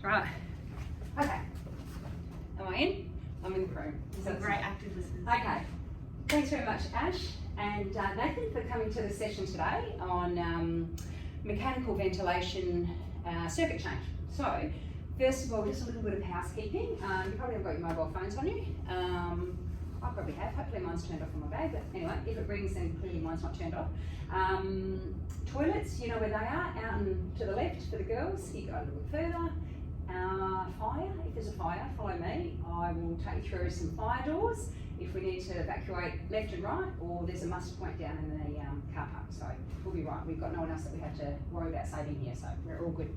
Right. Okay. Am I in? I'm in the room. So great active listeners. Okay. Thanks very much, Ash and Nathan, for coming to the session today on mechanical ventilation circuit change. So, first of all, just a little bit of housekeeping. You probably haven't got your mobile phones on you. I probably have. Hopefully mine's turned off on my bag, but anyway, if it rings, then clearly mine's not turned off. Toilets, you know where they are, out and to the left for the girls. You go a little bit further. Fire, if there's a fire, follow me. I will take you through some fire doors if we need to evacuate left and right, or there's a muster point down in the car park. So we'll be right. We've got no one else that we have to worry about saving here, so we're all good.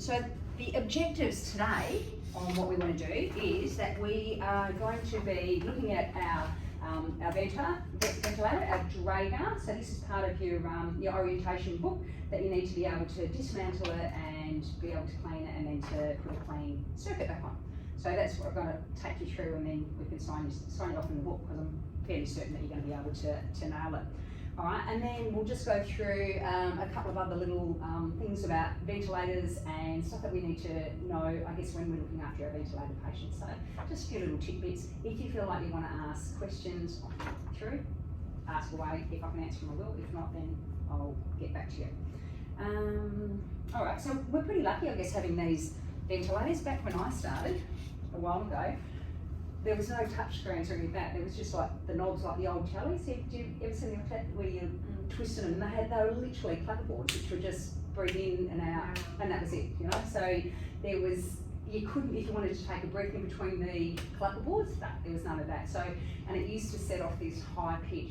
So the objectives today on what we want to do is that we are going to be looking at our ventilator, our Draeger. So this is part of your orientation book that you need to be able to dismantle it and be able to clean it and then to put a clean circuit back on. So that's what I'm going to take you through, and then we can sign it off in the book, because I'm fairly certain that you're going to be able to nail it. All right, and then we'll just go through a couple of other little things about ventilators and stuff that we need to know, I guess, when we're looking after our ventilator patients. So just a few little tidbits. If you feel like you want to ask questions through, ask away. If I can answer them, I will. If not, then I'll get back to you. All right, so we're pretty lucky, I guess, having these ventilators. Back when I started, a while ago, there was no touch screens or anything like that. There was just like the knobs, like the old tellies. Do you ever see them where you twisted them? They were literally clapperboards, which were just breathe in and out, and that was it, you know. So there was, you couldn't, if you wanted to take a breath in between the clapperboards, there was none of that. So, and it used to set off this high pitch,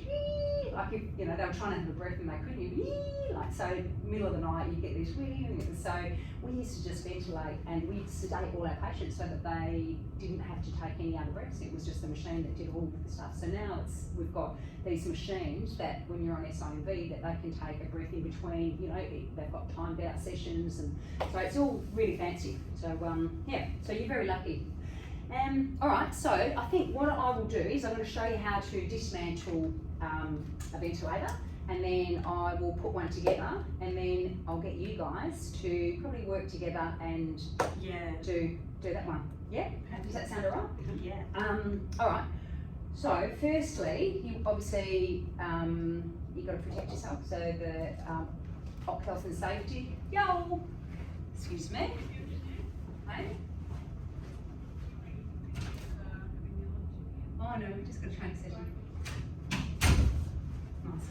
like if, you know, they were trying to have a breath and they couldn't, like, so middle of the night you get this, so we used to just ventilate and we'd sedate all our patients so that they didn't have to take any other breaths. It was just the machine that did all the stuff. So now we've got these machines that when you're on SIMV, that they can take a breath in between, you know, they've got timed out sessions, and so it's all really fancy. So yeah, so you're very lucky. All right, so I think what I will do is I'm going to show you how to dismantle a ventilator, and then I will put one together, and then I'll get you guys to probably work together and do that one. Yeah? Does that sound all right? Yeah. All right. So firstly, you obviously you've got to protect yourself. So the Op Health and Safety. Yo. Excuse me. Hey. Oh no, we just got a training session. Nice.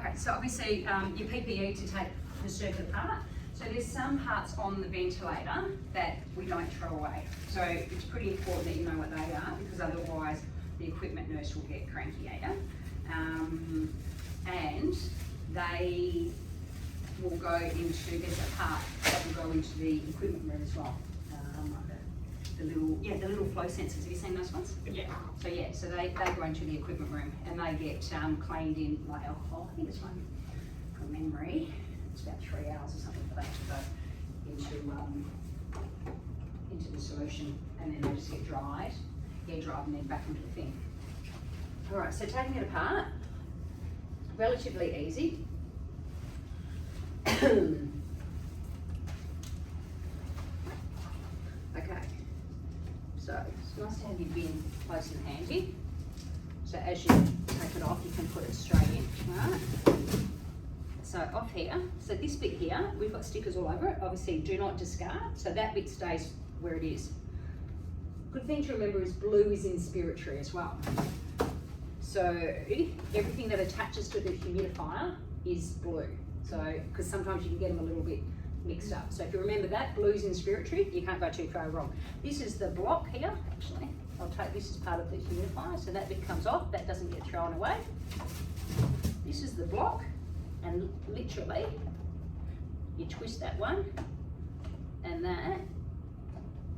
Okay, so obviously your PPE to take the circuit apart. So there's some parts on the ventilator that we don't throw away. So it's pretty important that you know what they are, because otherwise the equipment nurse will get cranky at you. And they will go into, there's a part that will go into the equipment room as well. The little flow sensors. Have you seen those ones? Yeah. So yeah, so they go into the equipment room and they get cleaned in like alcohol. I think it's one from memory. It's about 3 hours or something for that to go into the solution, and then they just get dried, air dried, and then back into the thing. All right, so taking it apart, relatively easy. Okay, so it's nice to have your bin close and handy. So as you take it off, you can put it straight in. All right. So off here, so this bit here, we've got stickers all over it. Obviously, do not discard. So that bit stays where it is. Good thing to remember is blue is inspiratory as well. So everything that attaches to the humidifier is blue. So, because sometimes you can get them a little bit mixed up. So if you remember that, blue's inspiratory, you can't go too far wrong. This is the block here, actually. I'll take this as part of the humidifier, so that bit comes off, that doesn't get thrown away. This is the block, and literally, you twist that one, and that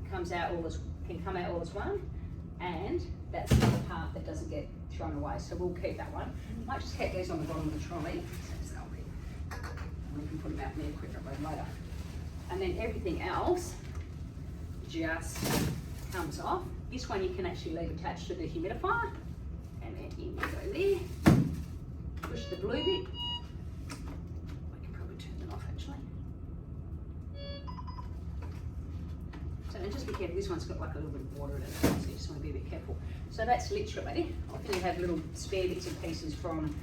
comes out all as, can come out all as one, and that's another part that doesn't get thrown away. So we'll keep that one. Might just keep these on the bottom of the trolley, so we can put them out in the equipment room later. And then everything else just comes off. This one you can actually leave attached to the humidifier. And then in you go there. Push the blue bit. I can probably turn it off actually. just be careful, this one's got like a little bit of water in it, so you just want to be a bit careful. So that's literally, often you have little spare bits and pieces from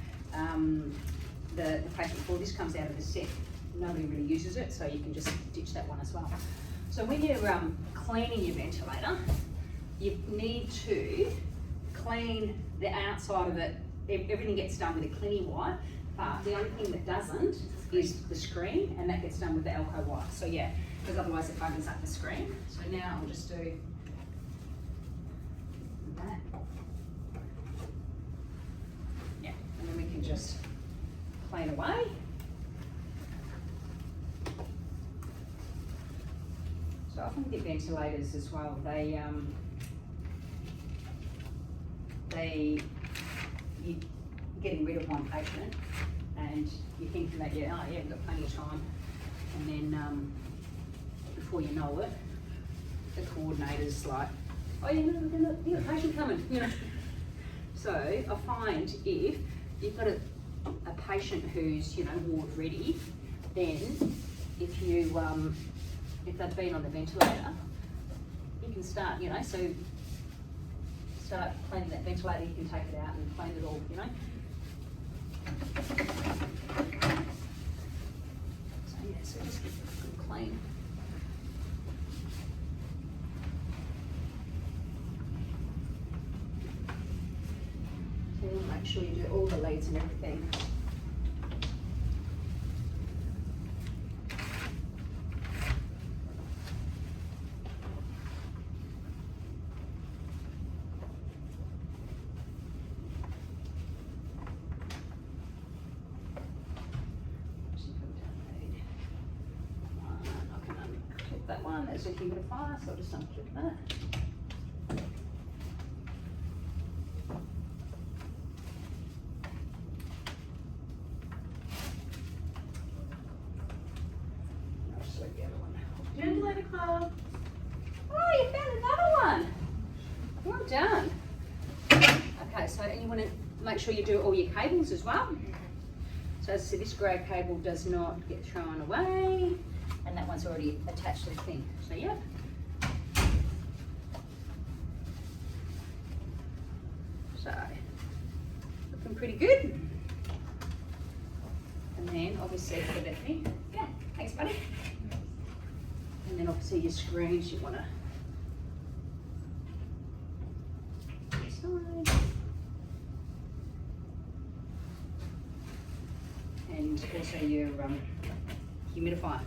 the patient before. This comes out of the set. Nobody really uses it, so you can just ditch that one as well. So when you're cleaning your ventilator, you need to clean the outside of it. Everything gets done with a cleaning wipe, but the only thing that doesn't is the screen, and that gets done with the Elco wipe. So yeah, because otherwise it buggers up the screen. So now I'll just do that. Yeah, and then we can just clean away. So often with your ventilators as well, you're getting rid of one patient and you're thinking that, yeah, oh yeah, we've got plenty of time. And then before you know it, the coordinator's like, oh, you've got a patient coming, you know. So I find if you've got a patient who's, you know, ward ready, then if you, if they've been on the ventilator, you can start, you know, so start cleaning that ventilator, you can take it out and clean it all, you know. So yeah, so just get it good clean. So make sure you do all the leads and everything. That one, there's a humidifier, so I'll just unclip that. I'll just leave the other one. Ventilator club. Oh, you found another one. Well done. Okay, so and you want to make sure you do all your cables as well. So as I said, this grey cable does not get thrown away. And that one's already attached to the thing. So yeah. So looking pretty good. And then obviously for Bethany, yeah, thanks buddy. And then obviously your screens you want to side. And also your humidifier.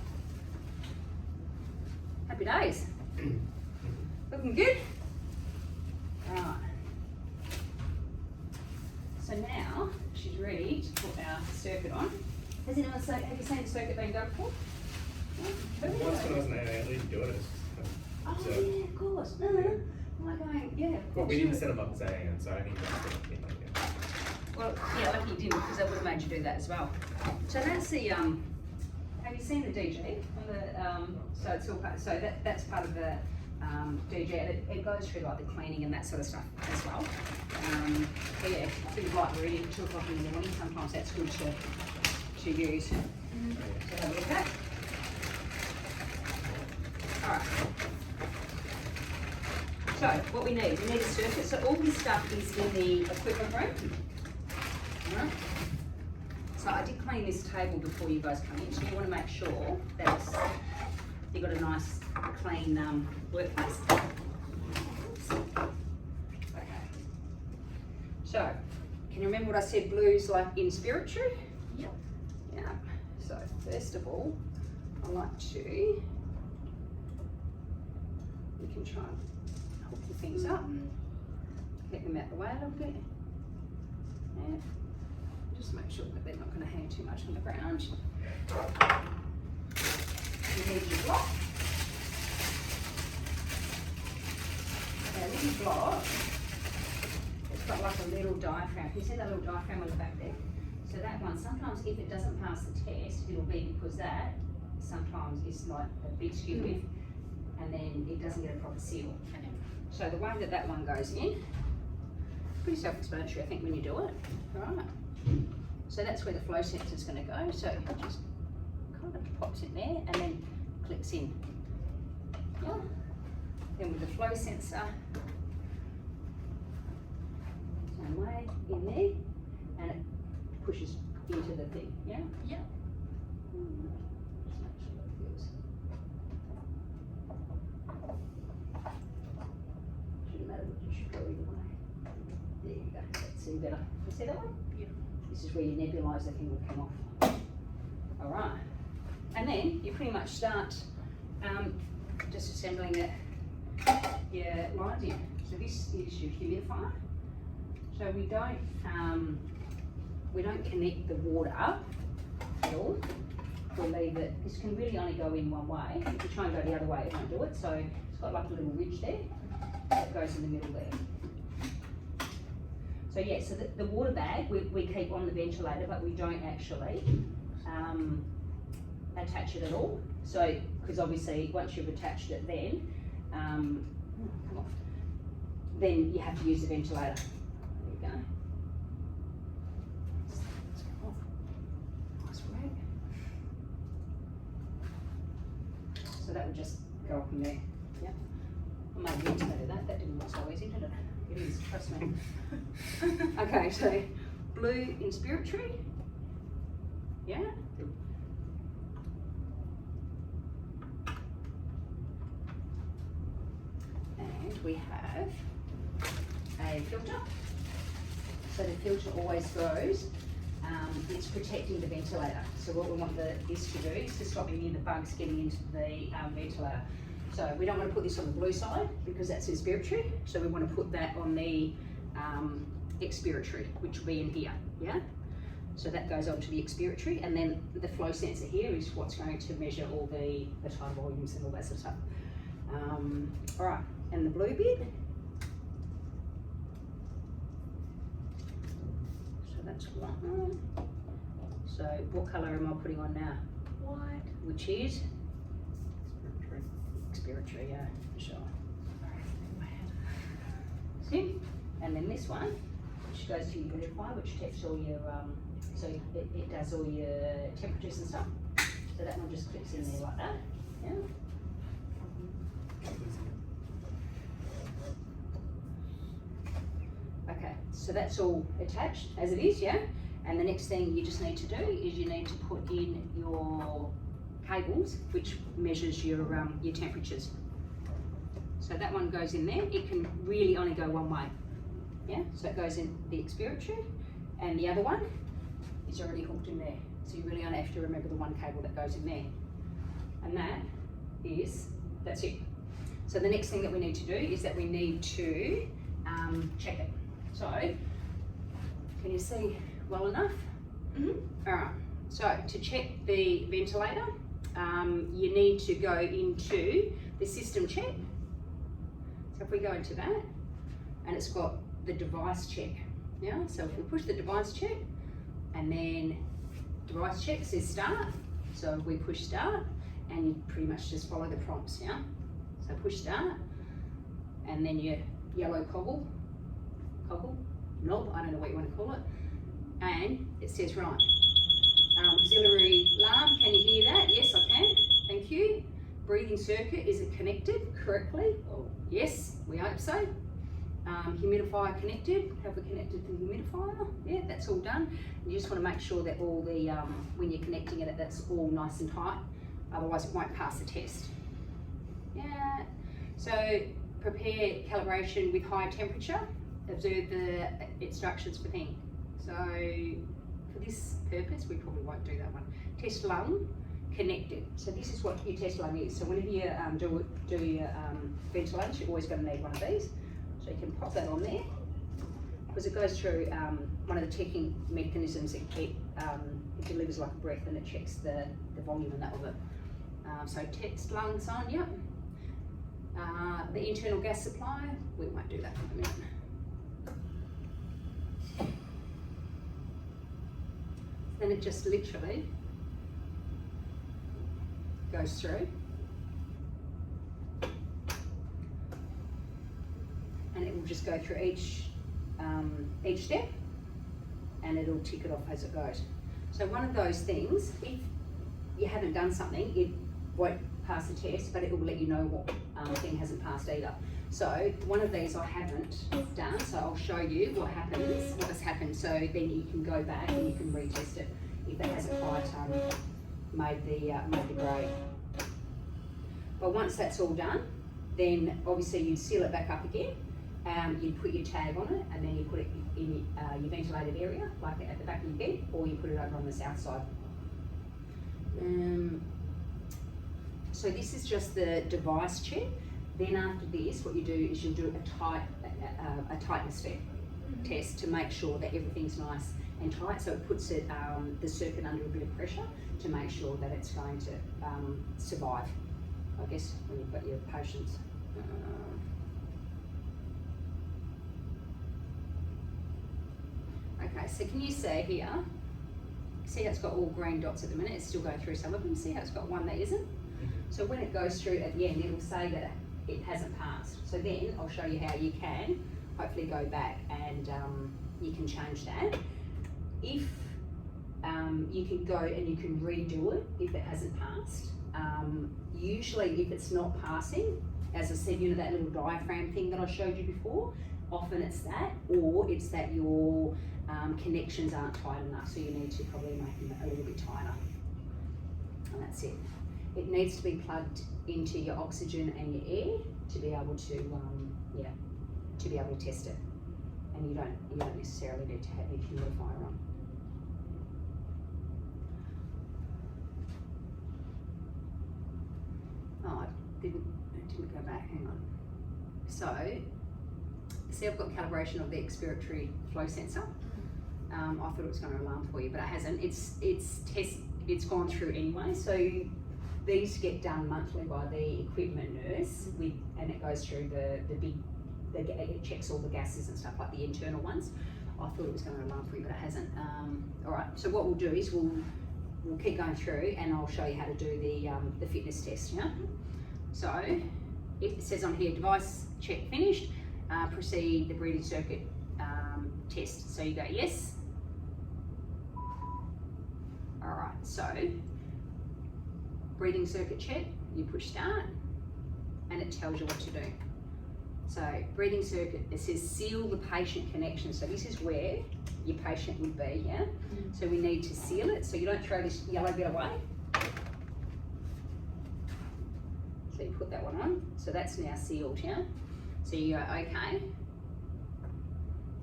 Happy days. Looking good. Right. So now she's ready to put our circuit on. Has anyone have you seen the circuit being done before? No? Once when I was in AA, I didn't do it. Oh So- yeah, of course. No. I'm like going, yeah, of Well, course. we didn't set them up as AA, so I didn't get it. Well, yeah, lucky you didn't, because I would have made you do that as well. So that's the have you seen the DG? On the, so it's all part, so that's part of the DG, and it goes through like the cleaning and that sort of stuff as well. But yeah, things like reading 2 o'clock in the morning, sometimes that's good to use. So have a look at that. Alright. So what we need a circuit. So all this stuff is in the equipment room. Alright. So I did clean this table before you guys come in, so you want to make sure that you've got a nice clean workplace. Okay. So, can you remember what I said blue's like in spiritual? Yep. Yeah. So first of all, I like to, we can try and hook the things up, get them out the way a little bit. Yeah. Just make sure that they're not going to hang too much on the ground. You need your block. Now with your block, it's got like a little diaphragm. Can you see that little diaphragm on the back there? So that one, sometimes if it doesn't pass the test, it'll be because that sometimes is like a bit skew with, and then it doesn't get a proper seal. So the way that that one goes in, pretty self-explanatory I think when you do it. Right. So that's where the flow sensor is going to go. So it just kind of pops in there and then clicks in. Yeah. Then with the flow sensor, same way, in there, and it pushes into the thing, yeah? Yeah. Just make sure that feels. Shouldn't matter what you should go either way. There you go, that's even better. You see that one? Yeah. This is where your nebulizer thing will come off. Alright, and then you pretty much start just assembling your lines in. So this is your humidifier. So we don't connect the water up at all. We'll leave it. This can really only go in one way. If you try and go the other way, it won't do it. So it's got like a little ridge there that goes in the middle there. So yeah, so the water bag we keep on the ventilator, but we don't actually attach it at all. So, because obviously once you've attached it then, then you have to use the ventilator. There you go. Let's go off. Nice work. So that would just go up in there. Yeah. I made a note of that. That didn't look so easy, did it? It is, trust me. Okay, so blue inspiratory. Yeah. And we have a filter. So the filter always goes, it's protecting the ventilator. So what we want this to do is to stop any of the bugs getting into the ventilator. So we don't want to put this on the blue side because that's inspiratory. So we want to put that on the expiratory, which will be in here, yeah? So that goes on to the expiratory, and then the flow sensor here is what's going to measure all the tidal volumes and all that sort of stuff. All right, and the blue bit. So that's one. So what colour am I putting on now? White. Which is? Expiratory, yeah, for sure. See? And then this one, which goes to your humidifier, which checks all your, so it does all your temperatures and stuff. So that one just clicks in there like that, yeah. Okay, so that's all attached as it is, yeah? And the next thing you just need to do is you need to put in your cables, which measures your temperatures. So that one goes in there. It can really only go one way. Yeah, so it goes in the expiratory, and the other one is already hooked in there. So you really only have to remember the one cable that goes in there. And that's it. So the next thing that we need to do is that we need to check it. So, can you see well enough? Mm-hmm. All right, so to check the ventilator, you need to go into the system check. So if we go into that, and it's got the device check. Yeah, so if we push the device check, and then device check says start, so we push start, and you pretty much just follow the prompts, yeah? So push start, and then your yellow coggle, knob, I don't know what you want to call it, and it says right. Auxiliary alarm, can you hear that? Yes, I can, thank you. Breathing circuit, is it connected correctly? Oh, yes, we hope so. Humidifier connected, have we connected the humidifier? Yeah, that's all done. You just want to make sure that all the, when you're connecting it, that's all nice and tight, otherwise it won't pass the test. Yeah, so prepare calibration with high temperature, observe the instructions for thing. So for this purpose, we probably won't do that one. Test lung, connected. So this is what your test lung is. So whenever you do your ventilation, you're always going to need one of these. So you can pop that on there, because it goes through one of the checking mechanisms. It delivers like a breath, and it checks the volume and that of it. So test lungs on, yep. The internal gas supply, we won't do that for a minute. Then it just literally goes through, and it will just go through each step, and it'll tick it off as it goes. So one of those things, if you haven't done something, it won't pass the test, but it will let you know what thing hasn't passed either. So one of these I haven't done, so I'll show you what happens, what has happened, so then you can go back and you can retest it if it hasn't quite made the grade. But once that's all done, then obviously you'd seal it back up again. You'd put your tag on it, and then you put it in your ventilated area, like at the back of your bed, or you put it over on the south side. So this is just the device check. Then after this, what you do is you'll do a tightness test to make sure that everything's nice and tight. So it puts it, the circuit under a bit of pressure to make sure that it's going to survive, I guess, when you've got your patients. Okay, so can you see here, see how it's got all green dots at the minute? It's still going through some of them. See how it's got one that isn't? So when it goes through at the end, it'll say that it hasn't passed. So then I'll show you how you can hopefully go back and you can change that. If you can go and you can redo it if it hasn't passed. Usually if it's not passing, as I said, you know that little diaphragm thing that I showed you before, often it's that, or it's that your connections aren't tight enough, so you need to probably make them a little bit tighter. And that's it. It needs to be plugged into your oxygen and your air to be able to, to be able to test it. And you don't necessarily need to have your humidifier on. Oh, I didn't go back, hang on. So, see I've got calibration of the expiratory flow sensor. I thought it was going to alarm for you, but it hasn't. It's gone through anyway, so these get done monthly by the equipment nurse, and it goes through it checks all the gases and stuff, like the internal ones. I thought it was going to alarm for you, but it hasn't. All right, so what we'll do is we'll keep going through, and I'll show you how to do the fitness test. Yeah. So it says on here, device check finished. Proceed the breathing circuit test. So you go yes. All right. So breathing circuit check. You push start, and it tells you what to do. So breathing circuit, it says seal the patient connection. So this is where your patient would be, yeah? So we need to seal it, so you don't throw this yellow bit away. So you put that one on. So that's now sealed, yeah? So you go, okay.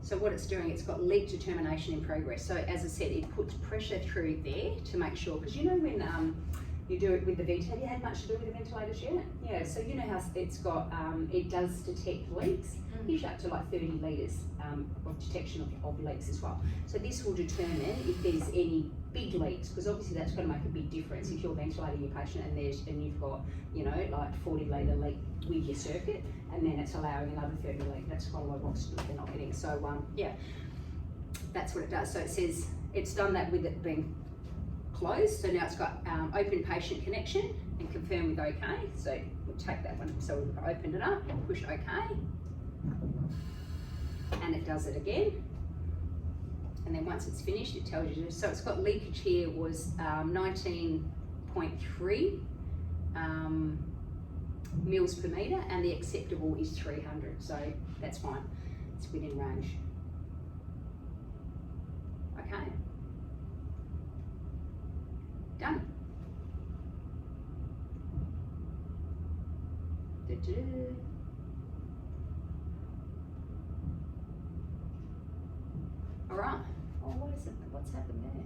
So what it's doing, it's got leak determination in progress. So as I said, it puts pressure through there to make sure, because you know when you do it with the ventilator, have you had much to do with the ventilators yet? Yeah, so you know how it's got, it does detect leaks, usually up to like 30 litres of detection of leaks as well. So this will determine if there's any big leaks, because obviously that's going to make a big difference if you're ventilating your patient and you've got, you know, like 40 litre leak with your circuit, and then it's allowing another 30 leak. That's quite a lot of oxygen they're not getting. So yeah, that's what it does. So it says it's done that with it being closed. So now it's got open patient connection and confirm with OK. So we'll take that one. So we've opened it up, push OK, and it does it again. And then once it's finished, it tells you. So it's got leakage here was 19.3 mils per metre, and the acceptable is 300. So that's fine. It's within range. Okay. Done. All right. Oh, what is it? What's happened there?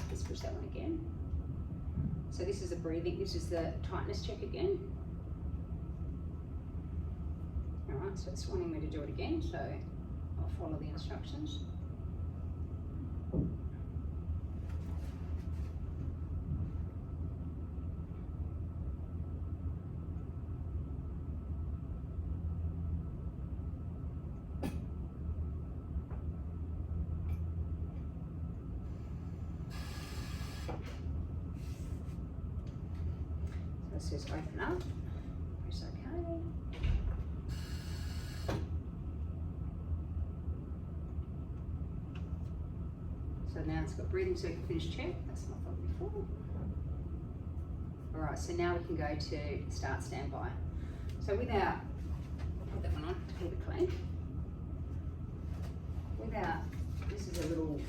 Let's push that one again. So this is a breathing, this is the tightness check again. All right, so it's wanting me to do it again, so I'll follow the instructions. That says open up. Press OK. So now it's got breathing circuit finish check. That's not done before. Alright, so now we can go to start standby. So without, I'll put that one on to keep it clean. Without, this is a little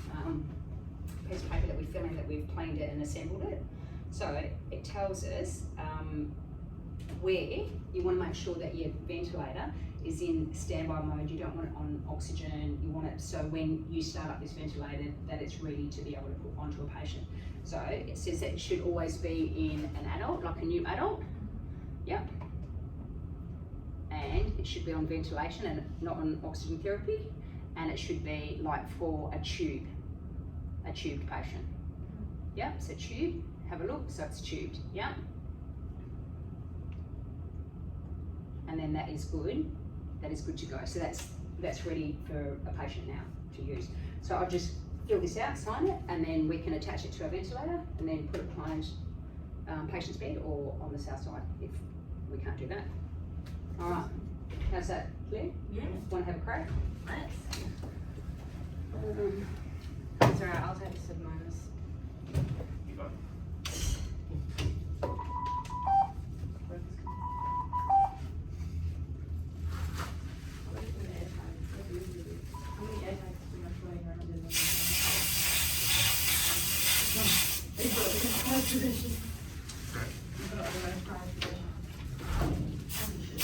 piece of paper that we fill in that we've planed it and assembled it. So it tells us where you want to make sure that your ventilator is in standby mode. You don't want it on oxygen. You want it so when you start up this ventilator that it's ready to be able to put onto a patient. So it says that it should always be in an adult, like a new adult. Yep. And it should be on ventilation and not on oxygen therapy. And it should be like for a tubed patient. Yep, so tube, have a look, so it's tubed, yep. And then that is good to go. So that's ready for a patient now to use. So I'll just fill this out, sign it, and then we can attach it to our ventilator and then put it behind patient's bed or on the south side if we can't do that. All right, how's that clear? Yeah. Want to have a crack? Let's. Um, It's alright, I'll take a sip minus. You got How many air tags do you have floating around in the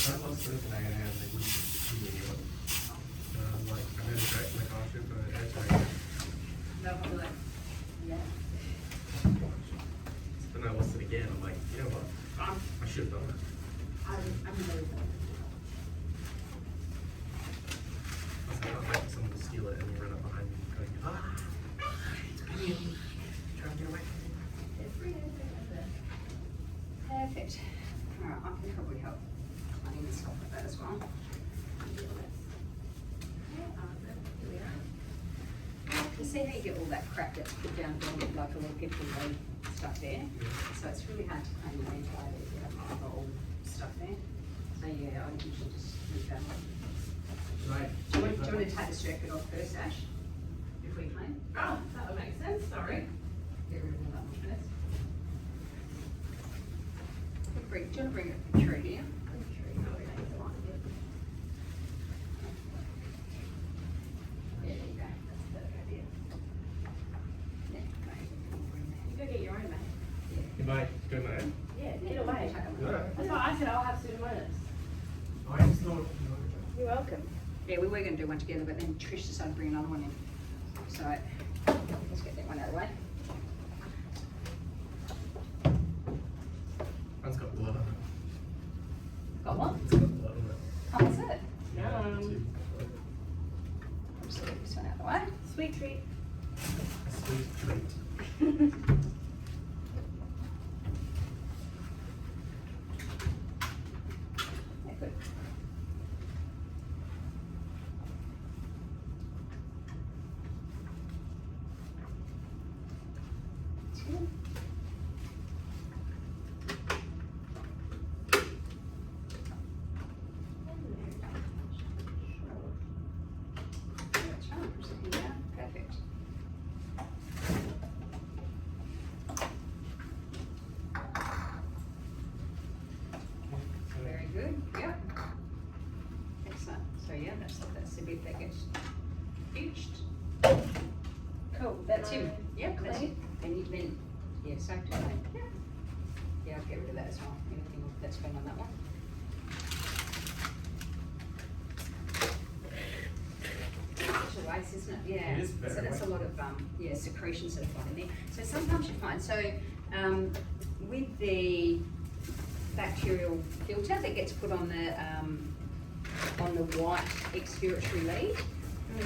That was the thing I had, they wouldn't give me anyone. Like, I had a track in the costume for the airtag. They'll probably like, yeah. Then I listened again, I'm like, you know what? I should have done that. I'm really good. I was like, I'll let someone steal it and you run up behind me going, it's coming. Try to get away from me. Perfect. All right, I can probably help clean this off with that as well. You see how you get all that crap that's put down there, like a little piffling stuff there? So it's really hard to clean the ventilator if you have all stuff there. So yeah, I usually just move that one. Right. Do you want to take the circuit off first, Ash? If we can? Oh, that would make sense, sorry. Get rid of all that one first. Do you want to bring it through here? There you go, that's a better idea. Yeah, great. You go get your own, mate. You might go mad. Yeah, get away. Yeah. That's why I said I'll have pseudomonas. I just know what You're welcome. Yeah, we were going to do one together, but then Trish decided to bring another one in. So let's get that one out of the way. Mine's got blood on it. Got one? It's got blood on it. Oh, is it? Yeah, Yum. too. I'll just get this one out of the way. Sweet treat. A sweet treat. Yeah, good. Two. That's right, push it down. Perfect. Very good, yep. Excellent, so yeah, that's the bit that gets finished. Cool, that's him, yep, that's it. And you then, yeah, safe to clean. Yeah. Yeah, I'll get rid of that as well, anything that's been on that one. Such a waste, isn't it? Yeah. It is very So that's a lot of, yeah, secretions that have gone in there. So sometimes you find, so, with the bacterial filter that gets put on the white expiratory lead,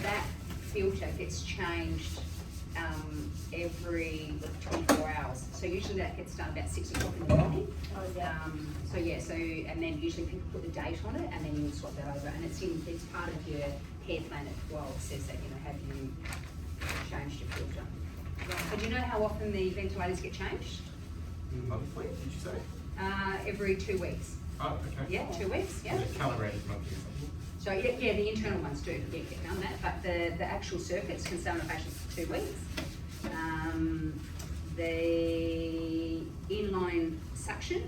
that filter gets changed every 24 hours. So usually that gets done about 6 o'clock in the morning. Oh, yeah. So yeah, so and then usually people put the date on it, and then you swap that over, and it's part of your care plan at 12. Says that, you know, have you changed your filter? So do you know how often the ventilators get changed? Monthly, did you say? Every 2 weeks. Oh, okay. Yeah, 2 weeks, yeah. Is it calibrated monthly or something? So yeah, the internal ones do get done that, but the actual circuits can stay on the patients for 2 weeks. The inline suction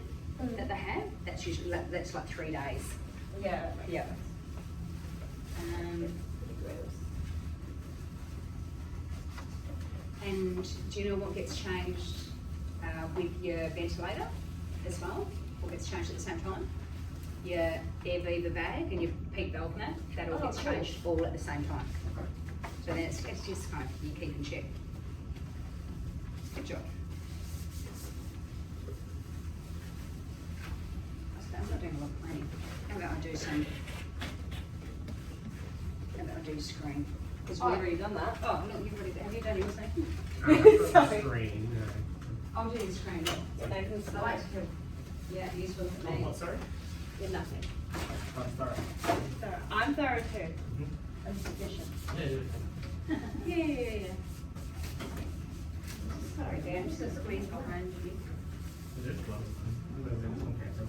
that they have, that's usually that's like 3 days. Yeah. Yeah. And do you know what gets changed with your ventilator as well? What gets changed at the same time? Your air beaver bag and your peak valve mat, that all gets cool. changed all at the same time. Okay. So then it's just kind of, you keep in check. Good job. I'm not doing a lot of planning. How about I do screen? Because Oh, I've already done that. Oh, no, you've already, have you done yours, Nathan? Sorry. Screen, yeah. I'm doing screen. Nathan's I like to, yeah, useful for Oh, me. what, sorry? You're nothing. Oh, sorry. Thorough. I'm thorough too. Mhm. I'm sufficient. Yeah. Yeah. Sorry, Dan, I'm just gonna squeeze behind you. Is it? Well, I'm gonna do this on camera.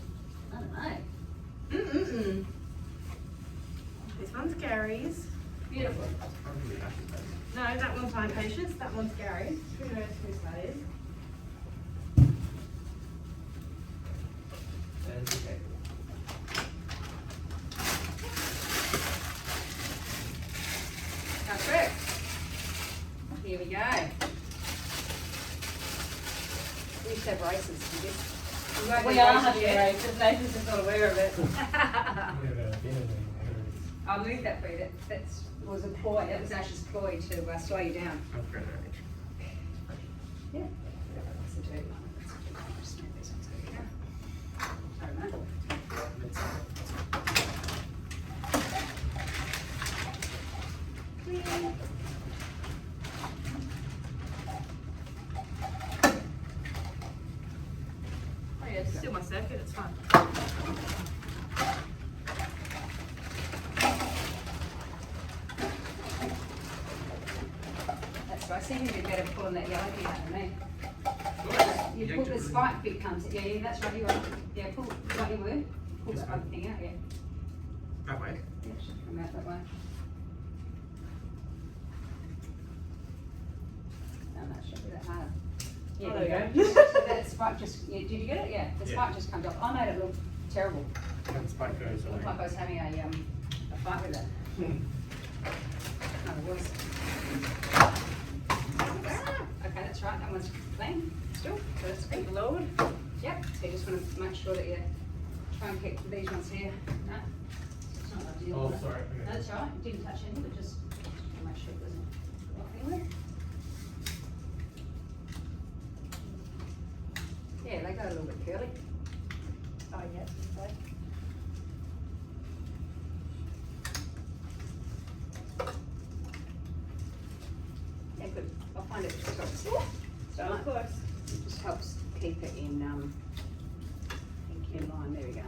I don't know. This one's Gary's. Beautiful. That's probably Ash's bed. No, that one's my patient's. That one's Gary's. Who knows whose that is? And okay. That's it. Here we go. We used to have races for this. won't We do are races having yet. a race, but Nathan's just not aware of it. We have a dinner thing, whatever it is. I'll move that for you. That was a ploy. That was Ash's ploy to slow you down. I've got it. Yeah. That's a dirty one. That's a dirty one. Just move these ones over here. I don't know. Clean. Oh yeah, it's still my circuit, it's fine. That's right. I think you'd be better pulling that yellow bit out than me. You Yeah, pull the just- spike bit comes. Yeah, that's right. You are. Yeah, pull like you were. Pull This that one? other thing out. Yeah. That way. Yeah, it should come out that way. No, that shouldn't be that hard. Yeah, Oh, there there you you go. So that spike just. Yeah, did you get it? Yeah. The Yeah. spike just comes off. I made it look terrible. And the spike goes It away. looked like I was having a fight with it. No, it was. Okay, that's right. That one's clean still. So that's good. Thank the Lord. Yep, so you just want to make sure that you try and keep these ones here. No, it's not ideal. Oh, is it? sorry. No, that's all right. Didn't touch any, but just to make sure it doesn't go off anywhere. Yeah, they got a little bit curly. Oh yeah, okay. Yeah, good. I'll find it just helps. So Of course. it just helps keep it in line. There we go.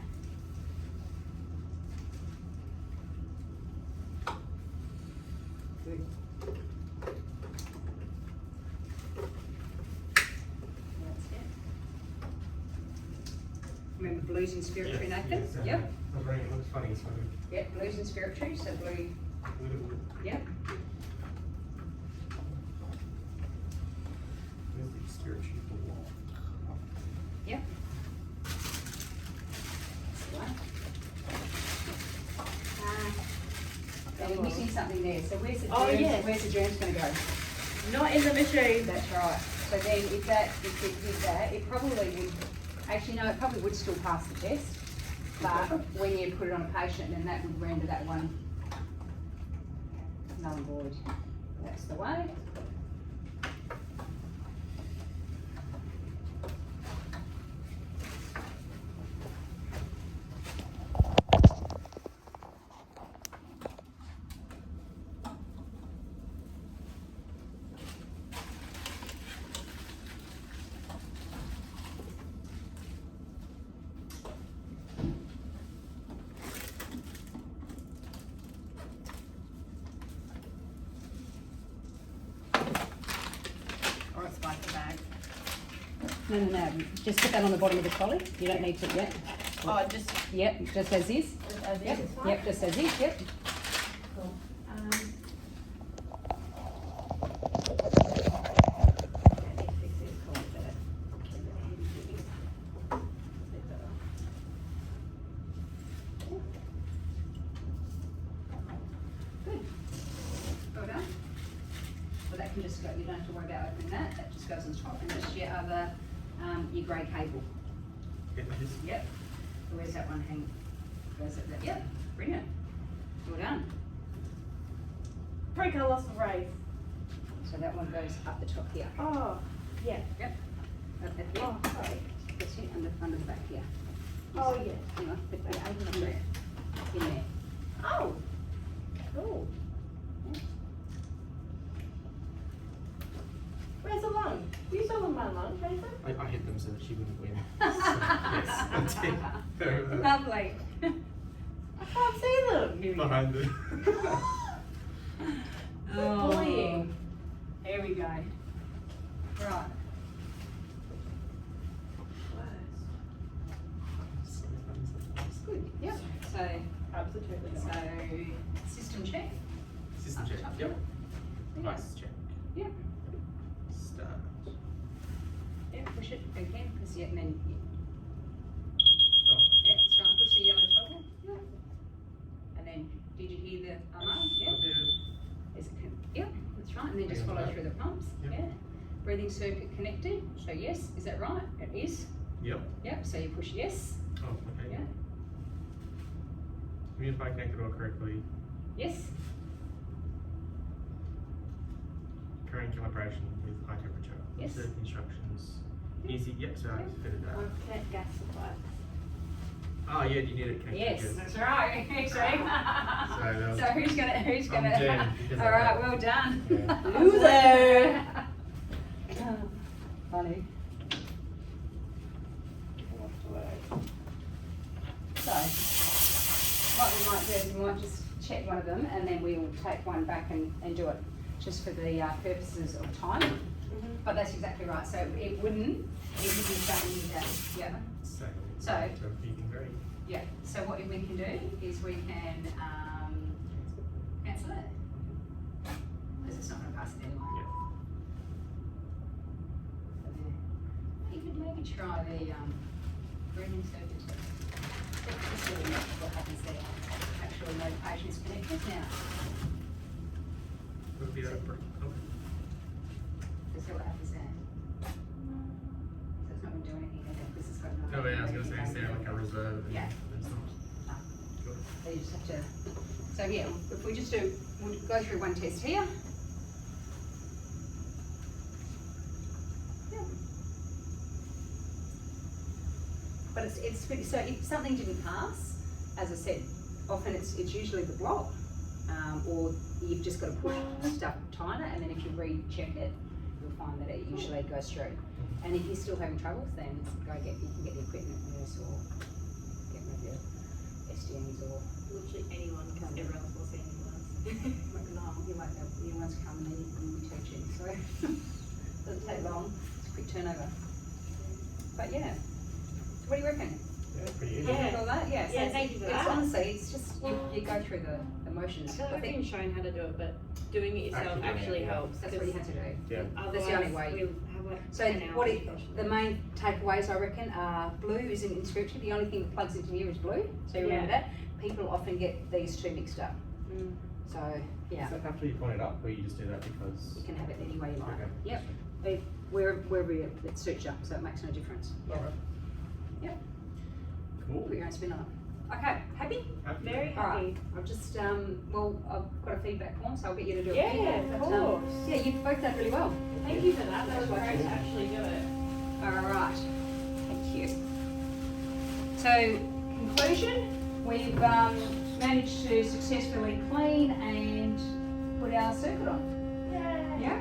Good. That's it. Remember blues and spirituary, Nathan? Yep. My brain looks funny, so Yep, blues and spirituary, so blue, yep. Where's the spiritual wall? Yep. That's the one. You're missing something there, so where's the germs, Oh, yes. where's the germs gonna go? Not in the machine. That's right. So then if it did that, it probably would, actually no, it probably would still pass the test. But when you put it on a patient, then that would render that one null and void. That's the way. No. Just put that on the bottom of the trolley. You don't need to yet. Oh, just Yep, just as is. as Yep, is. yep, just as is. Yep. Cool. Good. Well done. Well, that can just go. You don't have to worry about opening that. That just goes on top, and just your other, your grey cable. Yeah, that is. Yep. So where's that one hang? Goes at that. Yep. Brilliant. Well done. Freak, I lost the race. So that one goes up the top here. Oh, yeah. Yep. Up that here. Oh, sorry. That's it, under the back here. Oh, yeah. Hang on. Put that Yeah, up there. In there. Oh. Cool. Where's the lung? You saw my lung, Nathan? I hit them so that she wouldn't win. So, yes, I did. They're Lovely. I can't see them. Here we go. behind the. Oh. Bullying. Here we go. Right. Good. Yep. So, Absolutely so not. system check. System Up check. top. Yep. Yeah. Device check. Yep. Start. Yep. Push it again. Because yeah, and then Oh. yeah, start and push the yellow toggle. Yeah. And then did you hear the alarm? Yep. Is it yep, that's right. And then just Bring it follow back. through the pumps. Yep. Yeah. Breathing circuit connected. So yes, is that right? It is. Yep. Yep. So you push yes. Oh, okay. Yeah. Humidifier connected all correctly. Yes. Current calibration with high temperature. Yes. Observe instructions. Easy. Yep. So I fitted that. Connect gas supply. Oh yeah, you need it connected. Yes, good. that's right. That's right. So that was- So who's gonna? I'm Jen, because All of right, that. well done. Yeah. Loser. Funny. So, what we might do is we might just check one of them, and then we'll take one back and do it just for the purposes of time. But that's exactly right. So it wouldn't change that. Yeah. So- you can very. Yeah, so what we can do is we can cancel it. Because it's not going to pass it anyway. Yeah. So there. You could maybe try the breathing circuit test. Just so we know what happens there. Make sure no patient is connected now. Would be that. Oh. Just see what happens there. So it's not going to do anything because it's got no. No, yeah, I was gonna say it's there like a reserve. And Yeah. It's not. Good. So you just have to, so yeah, if we just do, we'll go through one test here. Yeah. But it's pretty, so if something didn't pass, as I said, often it's usually the block, or you've just got to push stuff tighter, and then if you recheck it, you'll find that it usually goes through. And if you're still having troubles, then you can get the equipment nurse or get one of your SDNs or Literally anyone, because everyone's will see anyone. you won't have new ones come and then you'll be teaching, so doesn't take long, it's a quick turnover. But yeah, so what do you reckon? Yeah, pretty easy. Yeah. All that? Yeah, so Yeah, it's, thank you for it's that. honestly, it's just, you go through the motions. I feel like I've been shown how to do it, but doing it yourself Actually doing actually it, yeah. helps. That's what you have to do. Yeah. That's the only way. We'll have like So 10 hours what discussion. the main takeaways I reckon are blue isn't in scripture, the only thing that plugs into here is blue, so you remember Yeah. that. People often get these two mixed up, Mm. so yeah, Does that have to be pointed up, or you just do that because? you can have it any way you like. Okay. Yep, wherever it suits you, so it makes no difference. Alright. Yep. Cool. Put your own spin on it. Okay, happy? Happy. Very All right. happy. I've just, well, I've got a feedback form, so I'll get you to do a Yeah, feedback. of but, course. yeah, you've both done really well. Thank you for that. That was great to actually do it. All right, thank you. So, conclusion, we've managed to successfully clean and put our circuit on. Yay. Yeah?